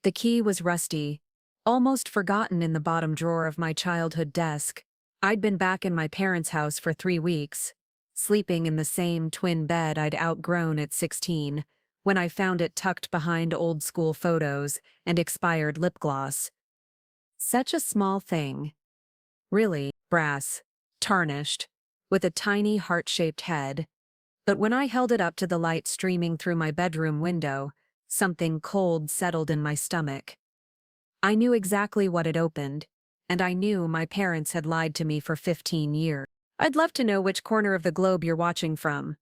The key was rusty, almost forgotten in the bottom drawer of my childhood desk. I'd been back in my parents' house for 3 weeks, sleeping in the same twin bed I'd outgrown at 16, when I found it tucked behind old-school photos and expired lip gloss. Such a small thing. Really, brass, tarnished, with a tiny heart-shaped head. But when I held it up to the light streaming through my bedroom window, something cold settled in my stomach. I knew exactly what had opened, and I knew my parents had lied to me for 15 years. I'd love to know which corner of the globe you're watching from.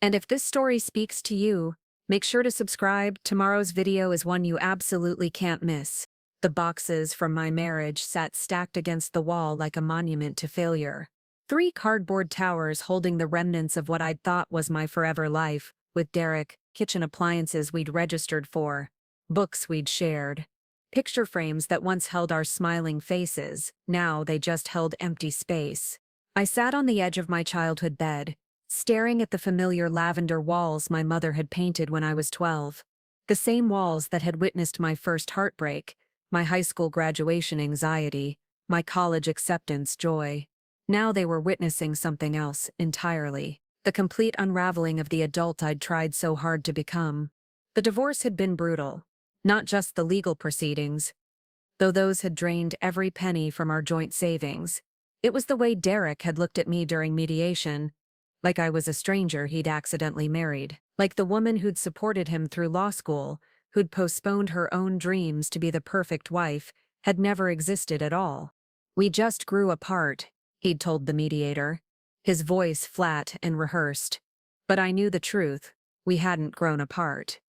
And if this story speaks to you, make sure to subscribe. Tomorrow's video is one you absolutely can't miss. The boxes from my marriage sat stacked against the wall like a monument to failure. 3 cardboard towers holding the remnants of what I'd thought was my forever life, with Derek, kitchen appliances we'd registered for, books we'd shared, picture frames that once held our smiling faces, now they just held empty space. I sat on the edge of my childhood bed, staring at the familiar lavender walls my mother had painted when I was 12. The same walls that had witnessed my first heartbreak, my high school graduation anxiety, my college acceptance joy. Now they were witnessing something else entirely. The complete unraveling of the adult I'd tried so hard to become. The divorce had been brutal. Not just the legal proceedings, though those had drained every penny from our joint savings. It was the way Derek had looked at me during mediation, like I was a stranger he'd accidentally married, like the woman who'd supported him through law school, who'd postponed her own dreams to be the perfect wife, had never existed at all. "We just grew apart," he'd told the mediator, his voice flat and rehearsed. But I knew the truth. We hadn't grown apart.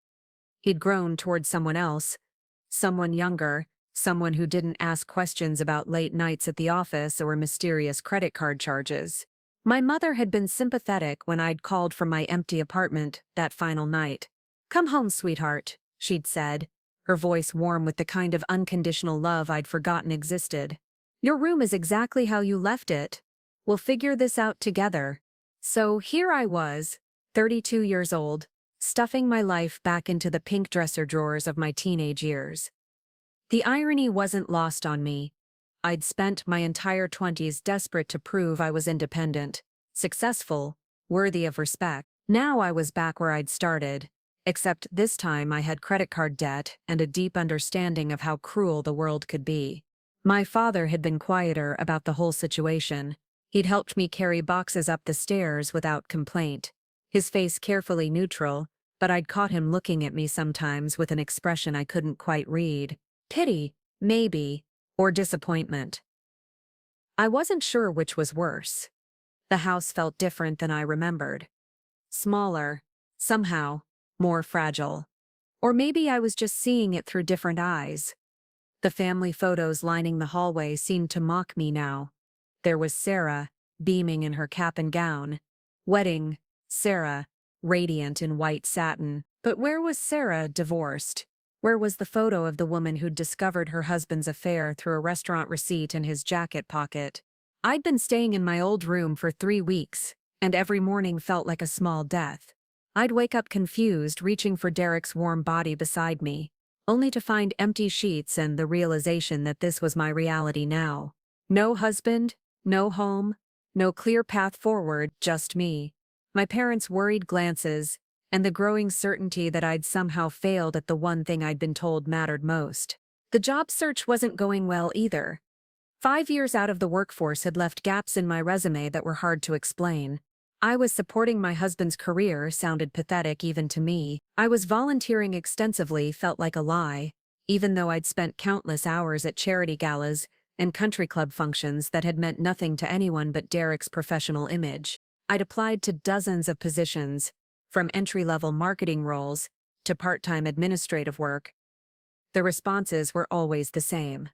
He'd grown toward someone else, someone younger, someone who didn't ask questions about late nights at the office or mysterious credit card charges. My mother had been sympathetic when I'd called from my empty apartment that final night. "Come home, sweetheart," she'd said, her voice warm with the kind of unconditional love I'd forgotten existed. "Your room is exactly how you left it. We'll figure this out together." So here I was, 32 years old, stuffing my life back into the pink dresser drawers of my teenage years. The irony wasn't lost on me. I'd spent my entire 20s desperate to prove I was independent, successful, worthy of respect. Now I was back where I'd started, except this time I had credit card debt and a deep understanding of how cruel the world could be. My father had been quieter about the whole situation. He'd helped me carry boxes up the stairs without complaint, his face carefully neutral, but I'd caught him looking at me sometimes with an expression I couldn't quite read. Pity, maybe, or disappointment. I wasn't sure which was worse. The house felt different than I remembered. Smaller, somehow, more fragile. Or maybe I was just seeing it through different eyes. The family photos lining the hallway seemed to mock me now. There was Sarah, beaming in her cap and gown. Wedding, Sarah, radiant in white satin. But where was Sarah, divorced? Where was the photo of the woman who'd discovered her husband's affair through a restaurant receipt in his jacket pocket? I'd been staying in my old room for 3 weeks, and every morning felt like a small death. I'd wake up confused, reaching for Derek's warm body beside me, only to find empty sheets and the realization that this was my reality now. No husband, no home, no clear path forward, just me. My parents' worried glances, and the growing certainty that I'd somehow failed at the one thing I'd been told mattered most. The job search wasn't going well either. 5 years out of the workforce had left gaps in my resume that were hard to explain. I was supporting my husband's career sounded pathetic even to me. I was volunteering extensively felt like a lie, even though I'd spent countless hours at charity galas and country club functions that had meant nothing to anyone but Derek's professional image. I'd applied to dozens of positions, from entry-level marketing roles to part-time administrative work. The responses were always the same.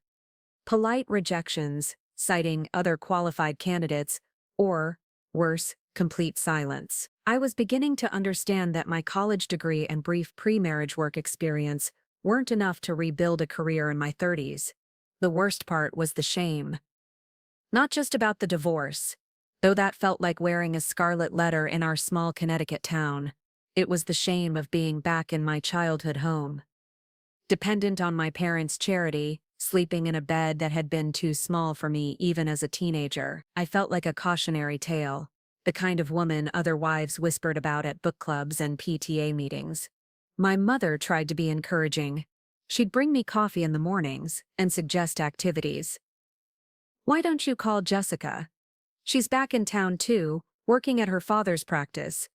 Polite rejections, citing other qualified candidates, or, worse, complete silence. I was beginning to understand that my college degree and brief pre-marriage work experience weren't enough to rebuild a career in my 30s. The worst part was the shame. Not just about the divorce, though that felt like wearing a scarlet letter in our small Connecticut town. It was the shame of being back in my childhood home. dependent on my parents' charity, sleeping in a bed that had been too small for me even as a teenager. I felt like a cautionary tale, the kind of woman other wives whispered about at book clubs and PTA meetings. My mother tried to be encouraging. She'd bring me coffee in the mornings and suggest activities. "Why don't you call Jessica? She's back in town too, working at her father's practice."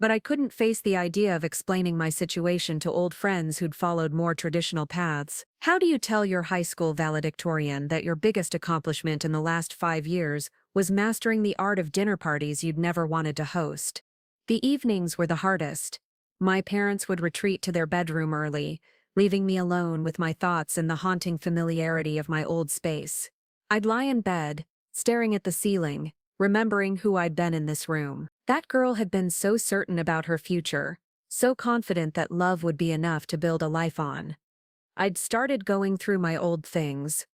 But I couldn't face the idea of explaining my situation to old friends who'd followed more traditional paths. How do you tell your high school valedictorian that your biggest accomplishment in the last 5 years was mastering the art of dinner parties you'd never wanted to host? The evenings were the hardest. My parents would retreat to their bedroom early, leaving me alone with my thoughts and the haunting familiarity of my old space. I'd lie in bed, staring at the ceiling, remembering who I'd been in this room. That girl had been so certain about her future, so confident that love would be enough to build a life on. I'd started going through my old things,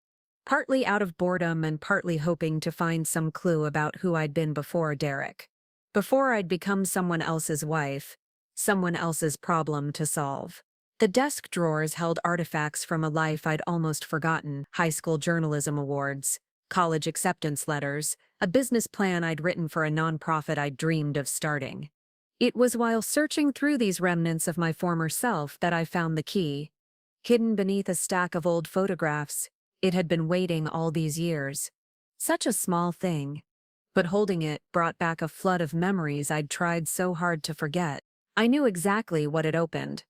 partly out of boredom and partly hoping to find some clue about who I'd been before Derek. Before I'd become someone else's wife, someone else's problem to solve. The desk drawers held artifacts from a life I'd almost forgotten: high school journalism awards, college acceptance letters, a business plan I'd written for a nonprofit I'd dreamed of starting. It was while searching through these remnants of my former self that I found the key. Hidden beneath a stack of old photographs, it had been waiting all these years. Such a small thing, but holding it brought back a flood of memories I'd tried so hard to forget. I knew exactly what it opened.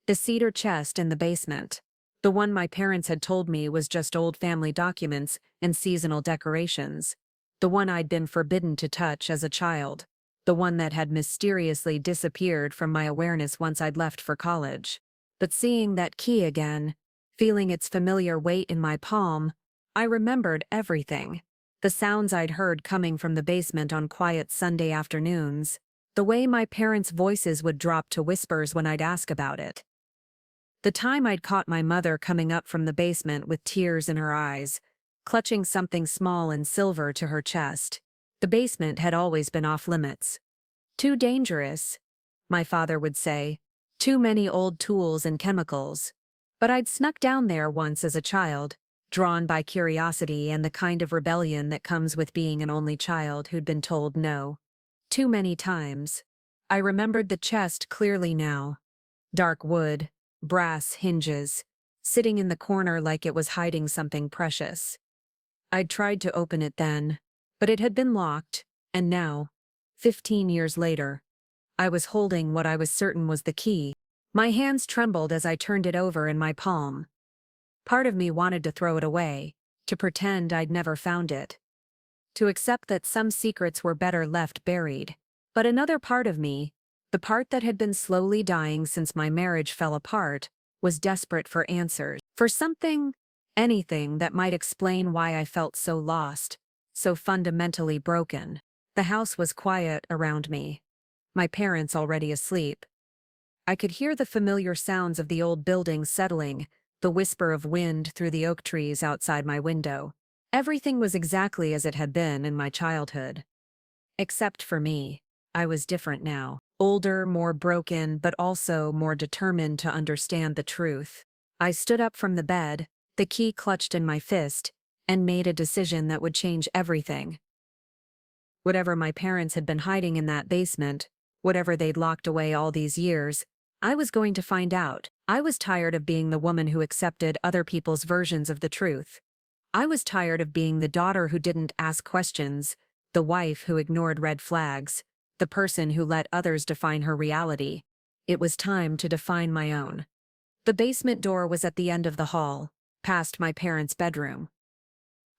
The cedar chest in the basement. The one my parents had told me was just old family documents and seasonal decorations. The one I'd been forbidden to touch as a child. The one that had mysteriously disappeared from my awareness once I'd left for college. But seeing that key again, feeling its familiar weight in my palm, I remembered everything. The sounds I'd heard coming from the basement on quiet Sunday afternoons. The way my parents' voices would drop to whispers when I'd ask about it. The time I'd caught my mother coming up from the basement with tears in her eyes, clutching something small and silver to her chest. The basement had always been off limits. "Too dangerous," my father would say. "Too many old tools and chemicals." But I'd snuck down there once as a child, drawn by curiosity and the kind of rebellion that comes with being an only child who'd been told no. Too many times. I remembered the chest clearly now. Dark wood, brass hinges, sitting in the corner like it was hiding something precious. I'd tried to open it then, but it had been locked, and now, 15 years later, I was holding what I was certain was the key. My hands trembled as I turned it over in my palm. Part of me wanted to throw it away, to pretend I'd never found it, to accept that some secrets were better left buried. But another part of me, the part that had been slowly dying since my marriage fell apart, was desperate for answers. For something, anything that might explain why I felt so lost, so fundamentally broken. The house was quiet around me. My parents already asleep. I could hear the familiar sounds of the old building settling, the whisper of wind through the oak trees outside my window. Everything was exactly as it had been in my childhood. Except for me. I was different now. Older, more broken, but also more determined to understand the truth. I stood up from the bed, the key clutched in my fist, and made a decision that would change everything. Whatever my parents had been hiding in that basement, whatever they'd locked away all these years, I was going to find out. I was tired of being the woman who accepted other people's versions of the truth. I was tired of being the daughter who didn't ask questions, the wife who ignored red flags, the person who let others define her reality. It was time to define my own. The basement door was at the end of the hall, past my parents' bedroom.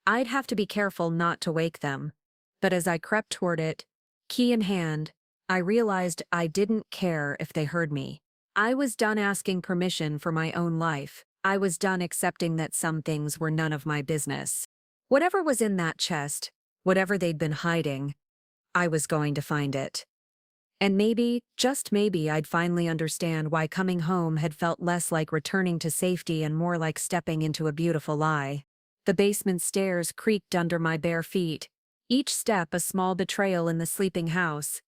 I'd have to be careful not to wake them, but as I crept toward it, key in hand, I realized I didn't care if they heard me. I was done asking permission for my own life. I was done accepting that some things were none of my business. Whatever was in that chest, whatever they'd been hiding, I was going to find it. And maybe, just maybe, I'd finally understand why coming home had felt less like returning to safety and more like stepping into a beautiful lie. The basement stairs creaked under my bare feet, each step a small betrayal in the sleeping house.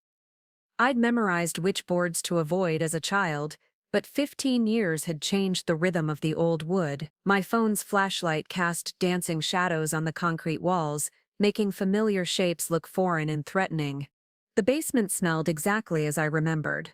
I'd memorized which boards to avoid as a child, But 15 years had changed the rhythm of the old wood. My phone's flashlight cast dancing shadows on the concrete walls, making familiar shapes look foreign and threatening. The basement smelled exactly as I remembered.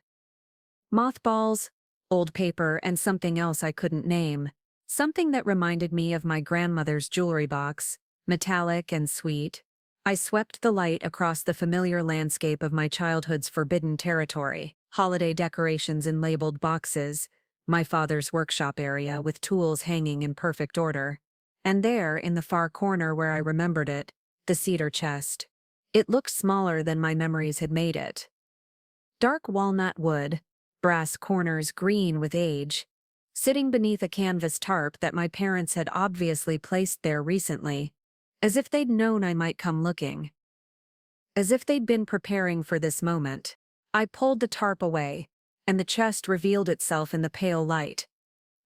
Mothballs, old paper, and something else I couldn't name. Something that reminded me of my grandmother's jewelry box, metallic and sweet. I swept the light across the familiar landscape of my childhood's forbidden territory. Holiday decorations in labeled boxes, my father's workshop area with tools hanging in perfect order. And there, in the far corner where I remembered it, the cedar chest. It looked smaller than my memories had made it. Dark walnut wood, brass corners green with age, sitting beneath a canvas tarp that my parents had obviously placed there recently, as if they'd known I might come looking. As if they'd been preparing for this moment. I pulled the tarp away, and the chest revealed itself in the pale light.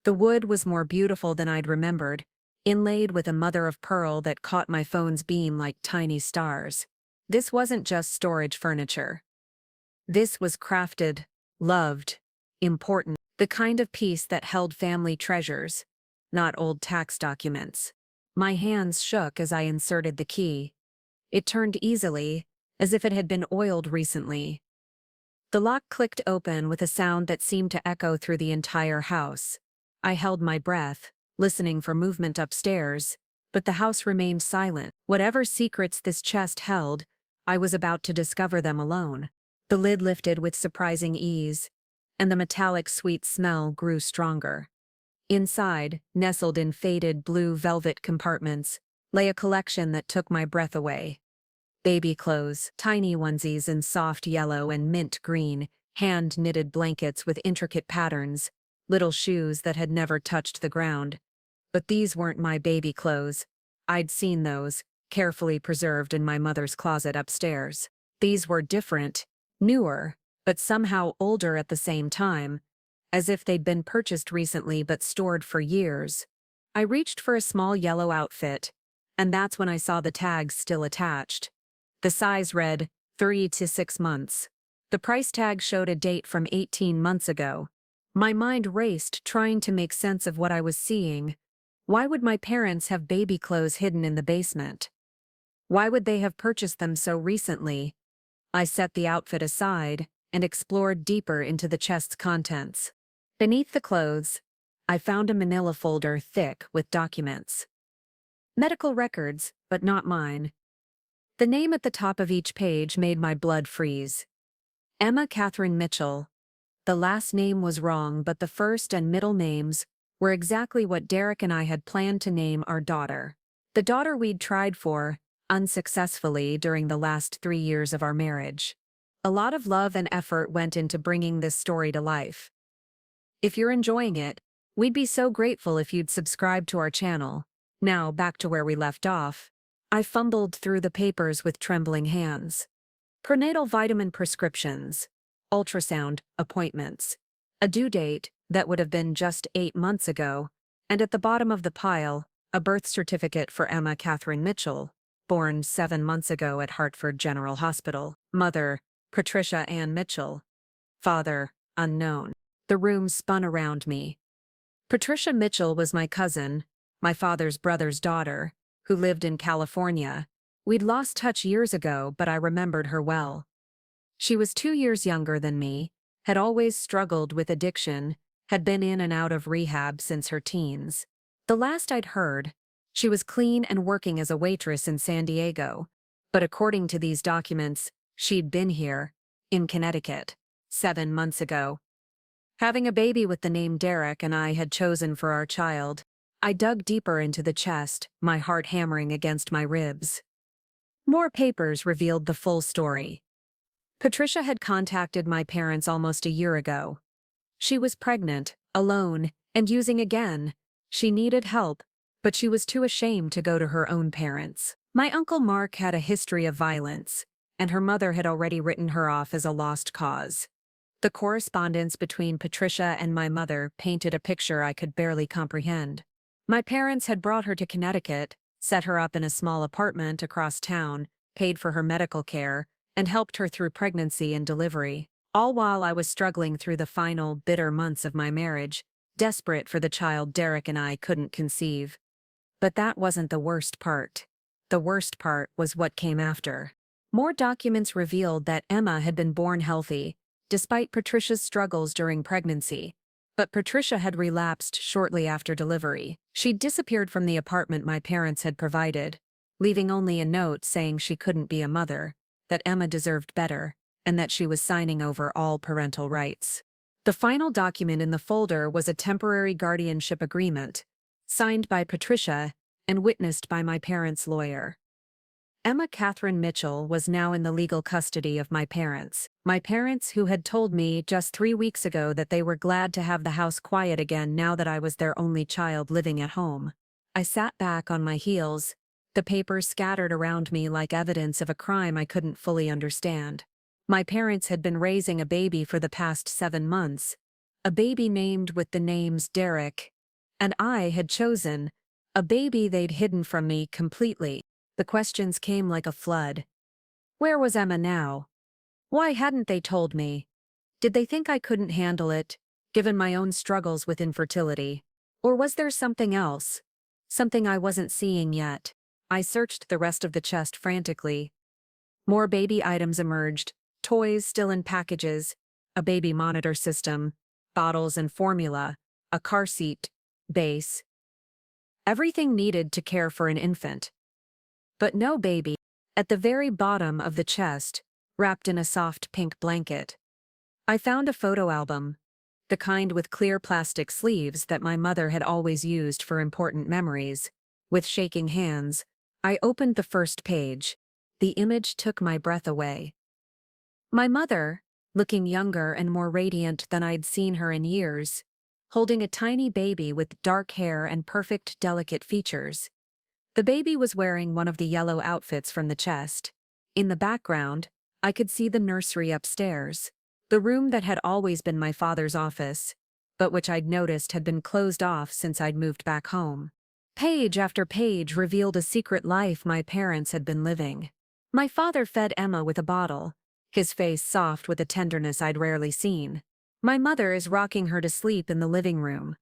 The wood was more beautiful than I'd remembered, inlaid with a mother of pearl that caught my phone's beam like tiny stars. This wasn't just storage furniture. This was crafted, loved, important, the kind of piece that held family treasures, not old tax documents. My hands shook as I inserted the key. It turned easily, as if it had been oiled recently. The lock clicked open with a sound that seemed to echo through the entire house. I held my breath, listening for movement upstairs, but the house remained silent. Whatever secrets this chest held, I was about to discover them alone. The lid lifted with surprising ease, and the metallic sweet smell grew stronger. Inside, nestled in faded blue velvet compartments, lay a collection that took my breath away. Baby clothes, tiny onesies in soft yellow and mint green, hand-knitted blankets with intricate patterns, little shoes that had never touched the ground. But these weren't my baby clothes. I'd seen those, carefully preserved in my mother's closet upstairs. These were different, newer, but somehow older at the same time, as if they'd been purchased recently but stored for years. I reached for a small yellow outfit, and that's when I saw the tags still attached. The size read, 3 to 6 months. The price tag showed a date from 18 months ago. My mind raced, trying to make sense of what I was seeing. Why would my parents have baby clothes hidden in the basement? Why would they have purchased them so recently? I set the outfit aside and explored deeper into the chest's contents. Beneath the clothes, I found a manila folder thick with documents. Medical records, but not mine. The name at the top of each page made my blood freeze. Emma Catherine Mitchell. The last name was wrong, but the first and middle names were exactly what Derek and I had planned to name our daughter. The daughter we'd tried for, unsuccessfully, during the last 3 years of our marriage. A lot of love and effort went into bringing this story to life. If you're enjoying it, we'd be so grateful if you'd subscribe to our channel. Now, back to where we left off. I fumbled through the papers with trembling hands. Prenatal vitamin prescriptions, ultrasound appointments, a due date that would have been just 8 months ago, and at the bottom of the pile, a birth certificate for Emma Catherine Mitchell, born 7 months ago at Hartford General Hospital. Mother, Patricia Ann Mitchell. Father, unknown. The room spun around me. Patricia Mitchell was my cousin, my father's brother's daughter, who lived in California. We'd lost touch years ago, but I remembered her well. She was 2 years younger than me, had always struggled with addiction, had been in and out of rehab since her teens. The last I'd heard, she was clean and working as a waitress in San Diego, but according to these documents, she'd been here, in Connecticut, 7 months ago. Having a baby with the name Derek and I had chosen for our child, I dug deeper into the chest, my heart hammering against my ribs. More papers revealed the full story. Patricia had contacted my parents almost a year ago. She was pregnant, alone, and using again. She needed help, but she was too ashamed to go to her own parents. My Uncle Mark had a history of violence, and her mother had already written her off as a lost cause. The correspondence between Patricia and my mother painted a picture I could barely comprehend. My parents had brought her to Connecticut, set her up in a small apartment across town, paid for her medical care, and helped her through pregnancy and delivery. All while I was struggling through the final, bitter months of my marriage, desperate for the child Derek and I couldn't conceive. But that wasn't the worst part. The worst part was what came after. More documents revealed that Emma had been born healthy, despite Patricia's struggles during pregnancy. But Patricia had relapsed shortly after delivery. She'd disappeared from the apartment my parents had provided, leaving only a note saying she couldn't be a mother, that Emma deserved better, and that she was signing over all parental rights. The final document in the folder was a temporary guardianship agreement, signed by Patricia and witnessed by my parents' lawyer. Emma Catherine Mitchell was now in the legal custody of my parents who had told me just 3 weeks ago that they were glad to have the house quiet again now that I was their only child living at home. I sat back on my heels, the papers scattered around me like evidence of a crime I couldn't fully understand. My parents had been raising a baby for the past 7 months, a baby named with the names Derek, and I had chosen a baby they'd hidden from me completely. The questions came like a flood. Where was Emma now? Why hadn't they told me? Did they think I couldn't handle it, given my own struggles with infertility? Or was there something else? Something I wasn't seeing yet. I searched the rest of the chest frantically. More baby items emerged, toys still in packages, a baby monitor system, bottles and formula, a car seat, base. Everything needed to care for an infant. But no baby. At the very bottom of the chest, wrapped in a soft pink blanket, I found a photo album, the kind with clear plastic sleeves that my mother had always used for important memories. With shaking hands, I opened the first page. The image took my breath away. My mother, looking younger and more radiant than I'd seen her in years, holding a tiny baby with dark hair and perfect, delicate features. The baby was wearing one of the yellow outfits from the chest. In the background, I could see the nursery upstairs, the room that had always been my father's office, but which I'd noticed had been closed off since I'd moved back home. Page after page revealed a secret life my parents had been living. My father fed Emma with a bottle, his face soft with a tenderness I'd rarely seen. My mother is rocking her to sleep in the living room.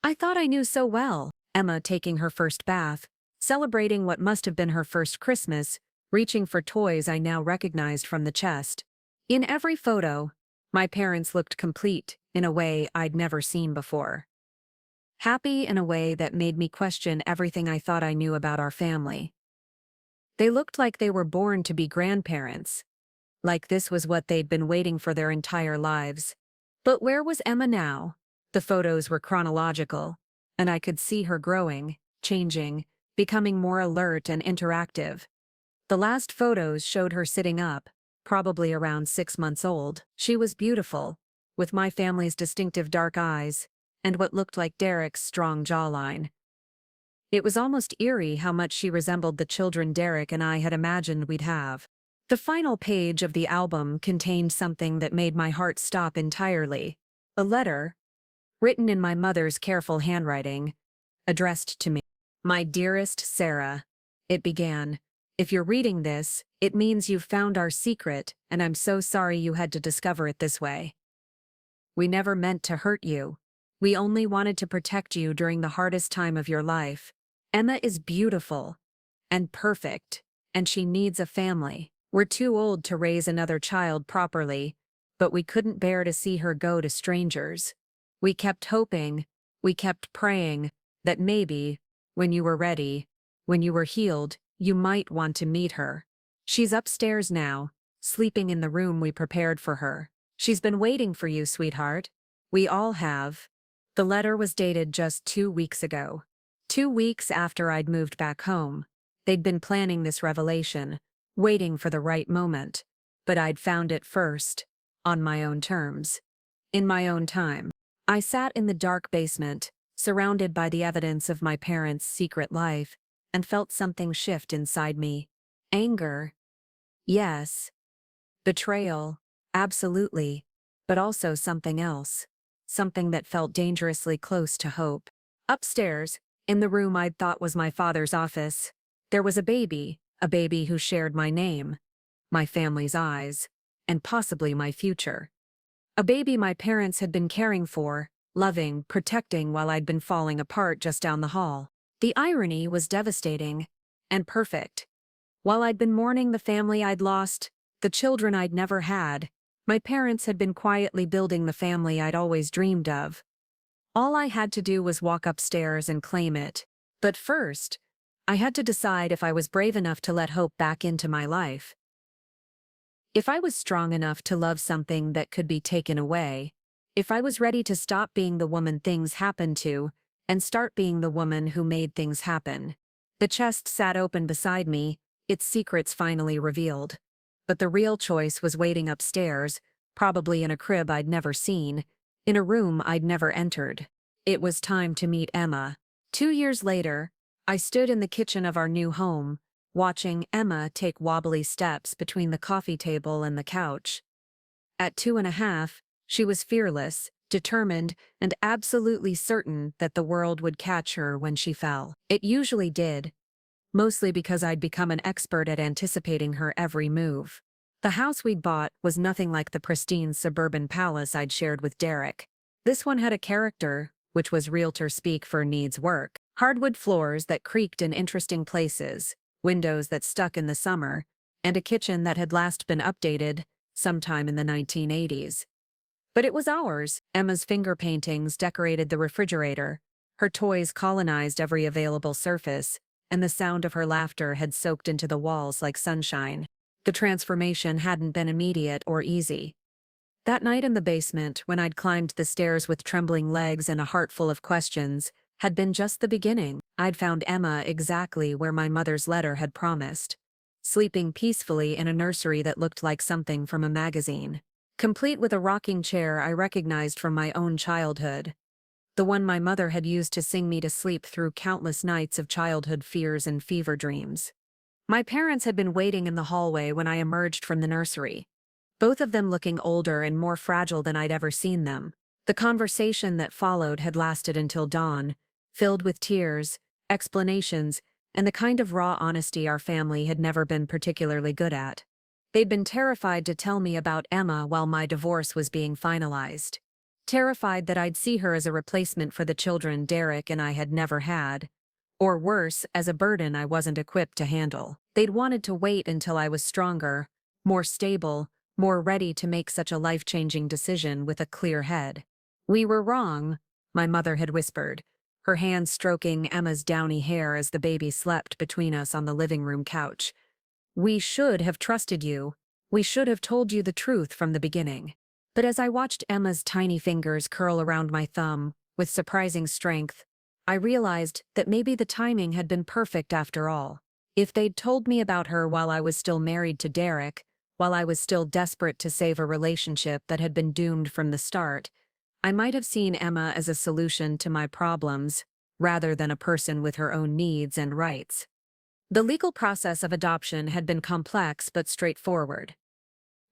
I thought I knew so well. Emma taking her first bath, celebrating what must have been her first Christmas, reaching for toys I now recognized from the chest. In every photo, my parents looked complete in a way I'd never seen before. Happy in a way that made me question everything I thought I knew about our family. They looked like they were born to be grandparents, like this was what they'd been waiting for their entire lives. But where was Emma now? The photos were chronological, and I could see her growing, changing, becoming more alert and interactive. The last photos showed her sitting up, probably around 6 months old. She was beautiful, with my family's distinctive dark eyes, and what looked like Derek's strong jawline. It was almost eerie how much she resembled the children Derek and I had imagined we'd have. The final page of the album contained something that made my heart stop entirely. A letter, written in my mother's careful handwriting, addressed to me. My dearest Sarah, it began. If you're reading this, it means you've found our secret, and I'm so sorry you had to discover it this way. We never meant to hurt you. We only wanted to protect you during the hardest time of your life. Emma is beautiful and perfect, and she needs a family. We're too old to raise another child properly, but we couldn't bear to see her go to strangers. We kept hoping, we kept praying, that maybe, when you were ready, when you were healed, you might want to meet her. She's upstairs now, sleeping in the room we prepared for her. She's been waiting for you, sweetheart. We all have. The letter was dated just 2 weeks ago. 2 weeks after I'd moved back home. They'd been planning this revelation, waiting for the right moment. But I'd found it first, on my own terms. In my own time. I sat in the dark basement, surrounded by the evidence of my parents' secret life, and felt something shift inside me. Anger. Yes. Betrayal. Absolutely. But also something else. Something that felt dangerously close to hope. Upstairs, in the room I'd thought was my father's office, there was a baby who shared my name. My family's eyes. and possibly my future. A baby my parents had been caring for, loving, protecting while I'd been falling apart just down the hall. The irony was devastating and perfect. While I'd been mourning the family I'd lost, the children I'd never had, my parents had been quietly building the family I'd always dreamed of. All I had to do was walk upstairs and claim it. But first, I had to decide if I was brave enough to let hope back into my life. If I was strong enough to love something that could be taken away. If I was ready to stop being the woman things happened to and start being the woman who made things happen. The chest sat open beside me, its secrets finally revealed. But the real choice was waiting upstairs, probably in a crib I'd never seen, in a room I'd never entered. It was time to meet Emma. 2 years later, I stood in the kitchen of our new home, watching Emma take wobbly steps between the coffee table and the couch. At 2.5, she was fearless, determined, and absolutely certain that the world would catch her when she fell. It usually did, mostly because I'd become an expert at anticipating her every move. The house we'd bought was nothing like the pristine suburban palace I'd shared with Derek. This one had a character, which was realtor speak for needs work. Hardwood floors that creaked in interesting places, windows that stuck in the summer, and a kitchen that had last been updated sometime in the 1980s. But it was ours. Emma's finger paintings decorated the refrigerator, her toys colonized every available surface, and the sound of her laughter had soaked into the walls like sunshine. The transformation hadn't been immediate or easy. That night in the basement, when I'd climbed the stairs with trembling legs and a heart full of questions, had been just the beginning. I'd found Emma exactly where my mother's letter had promised, sleeping peacefully in a nursery that looked like something from a magazine. Complete with a rocking chair I recognized from my own childhood. The one my mother had used to sing me to sleep through countless nights of childhood fears and fever dreams. My parents had been waiting in the hallway when I emerged from the nursery, both of them looking older and more fragile than I'd ever seen them. The conversation that followed had lasted until dawn, filled with tears, explanations, and the kind of raw honesty our family had never been particularly good at. They'd been terrified to tell me about Emma while my divorce was being finalized. Terrified that I'd see her as a replacement for the children Derek and I had never had. Or worse, as a burden I wasn't equipped to handle. They'd wanted to wait until I was stronger, more stable, more ready to make such a life-changing decision with a clear head. "We were wrong," my mother had whispered, her hand stroking Emma's downy hair as the baby slept between us on the living room couch. "We should have trusted you. We should have told you the truth from the beginning." But as I watched Emma's tiny fingers curl around my thumb, with surprising strength, I realized that maybe the timing had been perfect after all. If they'd told me about her while I was still married to Derek, while I was still desperate to save a relationship that had been doomed from the start, I might have seen Emma as a solution to my problems, rather than a person with her own needs and rights. The legal process of adoption had been complex but straightforward.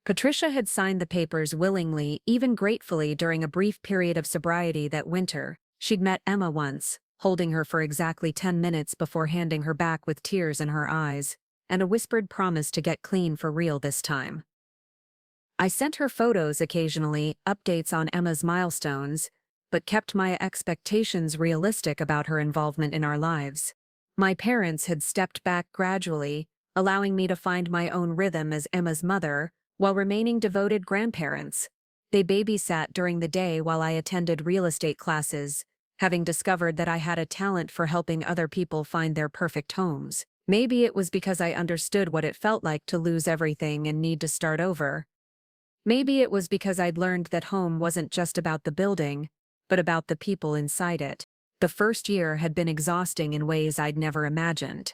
Patricia had signed the papers willingly, even gratefully during a brief period of sobriety that winter. She'd met Emma once, holding her for exactly 10 minutes before handing her back with tears in her eyes, and a whispered promise to get clean for real this time. I sent her photos occasionally, updates on Emma's milestones, but kept my expectations realistic about her involvement in our lives. My parents had stepped back gradually, allowing me to find my own rhythm as Emma's mother, while remaining devoted grandparents. They babysat during the day while I attended real estate classes, having discovered that I had a talent for helping other people find their perfect homes. Maybe it was because I understood what it felt like to lose everything and need to start over. Maybe it was because I'd learned that home wasn't just about the building, but about the people inside it. The first year had been exhausting in ways I'd never imagined.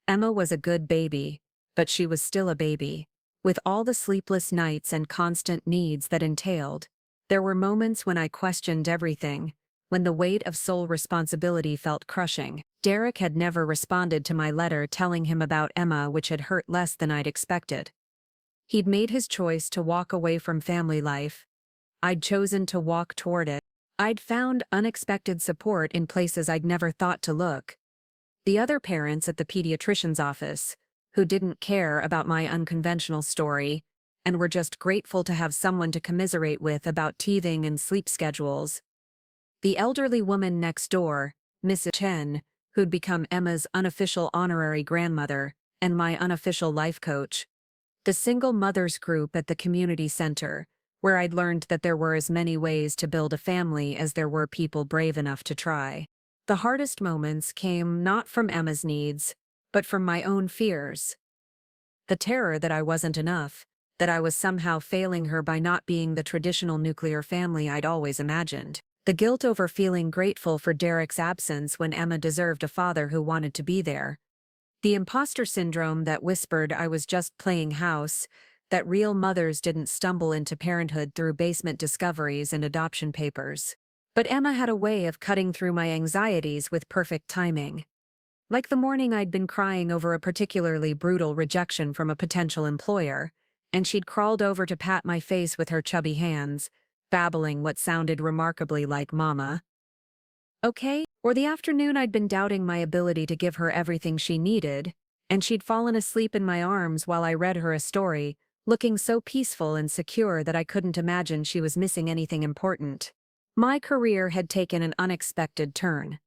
Emma was a good baby, but she was still a baby. With all the sleepless nights and constant needs that entailed, there were moments when I questioned everything, when the weight of sole responsibility felt crushing. Derek had never responded to my letter telling him about Emma, which had hurt less than I'd expected. He'd made his choice to walk away from family life. I'd chosen to walk toward it. I'd found unexpected support in places I'd never thought to look. The other parents at the pediatrician's office, who didn't care about my unconventional story, and were just grateful to have someone to commiserate with about teething and sleep schedules. The elderly woman next door, Mrs. Chen, who'd become Emma's unofficial honorary grandmother and my unofficial life coach. The single mothers group at the community center, where I'd learned that there were as many ways to build a family as there were people brave enough to try. The hardest moments came not from Emma's needs, but from my own fears. The terror that I wasn't enough, that I was somehow failing her by not being the traditional nuclear family I'd always imagined. The guilt over feeling grateful for Derek's absence when Emma deserved a father who wanted to be there. The imposter syndrome that whispered I was just playing house, that real mothers didn't stumble into parenthood through basement discoveries and adoption papers. But Emma had a way of cutting through my anxieties with perfect timing. Like the morning I'd been crying over a particularly brutal rejection from a potential employer, and she'd crawled over to pat my face with her chubby hands, babbling what sounded remarkably like "Mama." Okay? Or the afternoon I'd been doubting my ability to give her everything she needed, and she'd fallen asleep in my arms while I read her a story, looking so peaceful and secure that I couldn't imagine she was missing anything important. My career had taken an unexpected turn.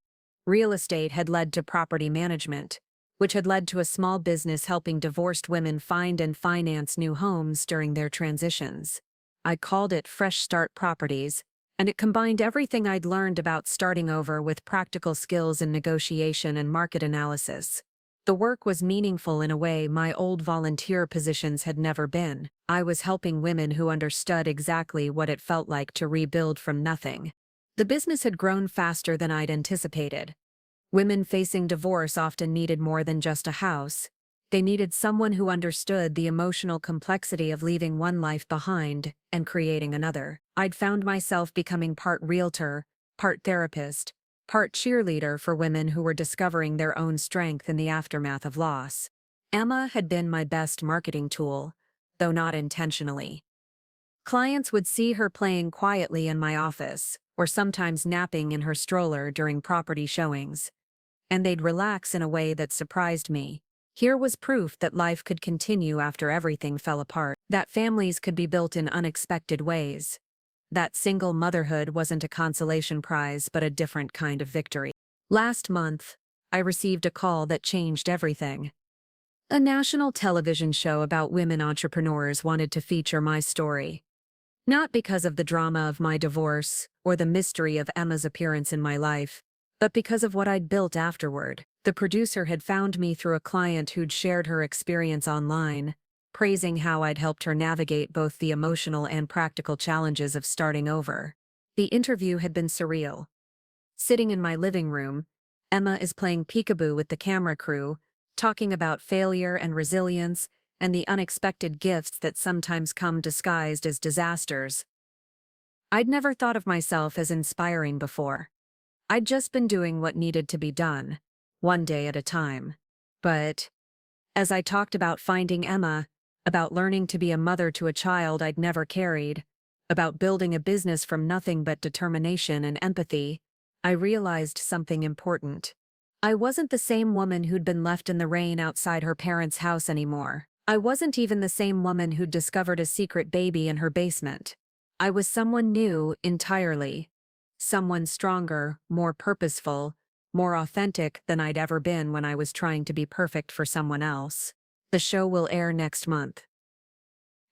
Real estate had led to property management, which had led to a small business helping divorced women find and finance new homes during their transitions. I called it Fresh Start Properties, and it combined everything I'd learned about starting over with practical skills in negotiation and market analysis. The work was meaningful in a way my old volunteer positions had never been. I was helping women who understood exactly what it felt like to rebuild from nothing. The business had grown faster than I'd anticipated. Women facing divorce often needed more than just a house. They needed someone who understood the emotional complexity of leaving one life behind and creating another. I'd found myself becoming part realtor, part therapist, part cheerleader for women who were discovering their own strength in the aftermath of loss. Emma had been my best marketing tool, though not intentionally. Clients would see her playing quietly in my office, or sometimes napping in her stroller during property showings, and they'd relax in a way that surprised me. Here was proof that life could continue after everything fell apart, that families could be built in unexpected ways, that single motherhood wasn't a consolation prize but a different kind of victory. Last month, I received a call that changed everything. A national television show about women entrepreneurs wanted to feature my story. Not because of the drama of my divorce or the mystery of Emma's appearance in my life, but because of what I'd built afterward. The producer had found me through a client who'd shared her experience online, praising how I'd helped her navigate both the emotional and practical challenges of starting over. The interview had been surreal. Sitting in my living room, Emma is playing peekaboo with the camera crew, talking about failure and resilience and the unexpected gifts that sometimes come disguised as disasters. I'd never thought of myself as inspiring before. I'd just been doing what needed to be done, one day at a time. But as I talked about finding Emma, about learning to be a mother to a child I'd never carried, about building a business from nothing but determination and empathy, I realized something important. I wasn't the same woman who'd been left in the rain outside her parents' house anymore. I wasn't even the same woman who'd discovered a secret baby in her basement. I was someone new entirely. Someone stronger, more purposeful, more authentic than I'd ever been when I was trying to be perfect for someone else. The show will air next month.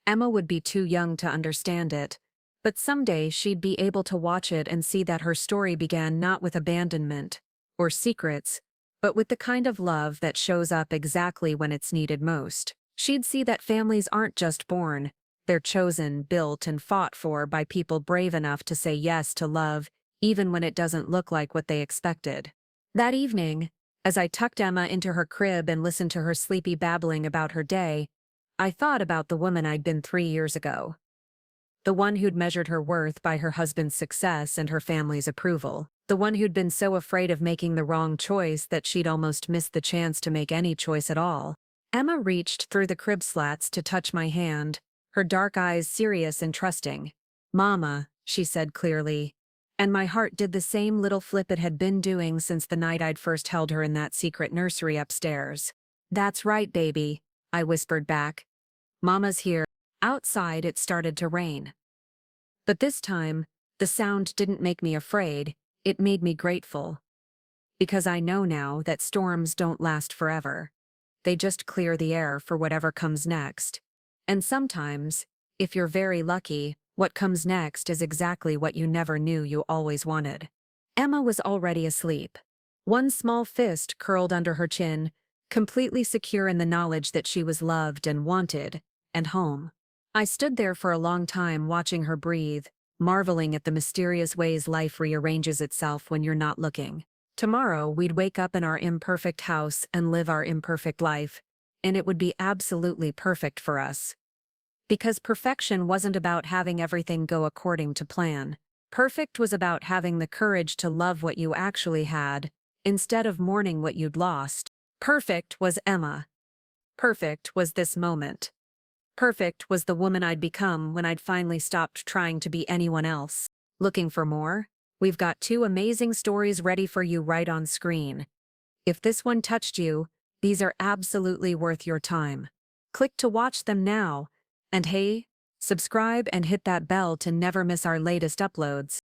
Emma would be too young to understand it, but someday she'd be able to watch it and see that her story began not with abandonment or secrets, but with the kind of love that shows up exactly when it's needed most. She'd see that families aren't just born, they're chosen, built, and fought for by people brave enough to say yes to love, even when it doesn't look like what they expected. That evening, as I tucked Emma into her crib and listened to her sleepy babbling about her day, I thought about the woman I'd been 3 years ago. The one who'd measured her worth by her husband's success and her family's approval. The one who'd been so afraid of making the wrong choice that she'd almost missed the chance to make any choice at all. Emma reached through the crib slats to touch my hand, her dark eyes serious and trusting. "Mama," she said clearly. And my heart did the same little flip it had been doing since the night I'd first held her in that secret nursery upstairs. "That's right, baby," I whispered back. "Mama's here." Outside, it started to rain. But this time, the sound didn't make me afraid, it made me grateful. Because I know now that storms don't last forever. They just clear the air for whatever comes next. And sometimes, if you're very lucky, what comes next is exactly what you never knew you always wanted. Emma was already asleep. One small fist curled under her chin, completely secure in the knowledge that she was loved and wanted, and home. I stood there for a long time watching her breathe, marveling at the mysterious ways life rearranges itself when you're not looking. Tomorrow, we'd wake up in our imperfect house and live our imperfect life, and it would be absolutely perfect for us. Because perfection wasn't about having everything go according to plan. Perfect was about having the courage to love what you actually had, instead of mourning what you'd lost. Perfect was Emma. Perfect was this moment. Perfect was the woman I'd become when I'd finally stopped trying to be anyone else. Looking for more? We've got 2 amazing stories ready for you right on screen. If this one touched you, these are absolutely worth your time. Click to watch them now. And hey, subscribe and hit that bell to never miss our latest uploads.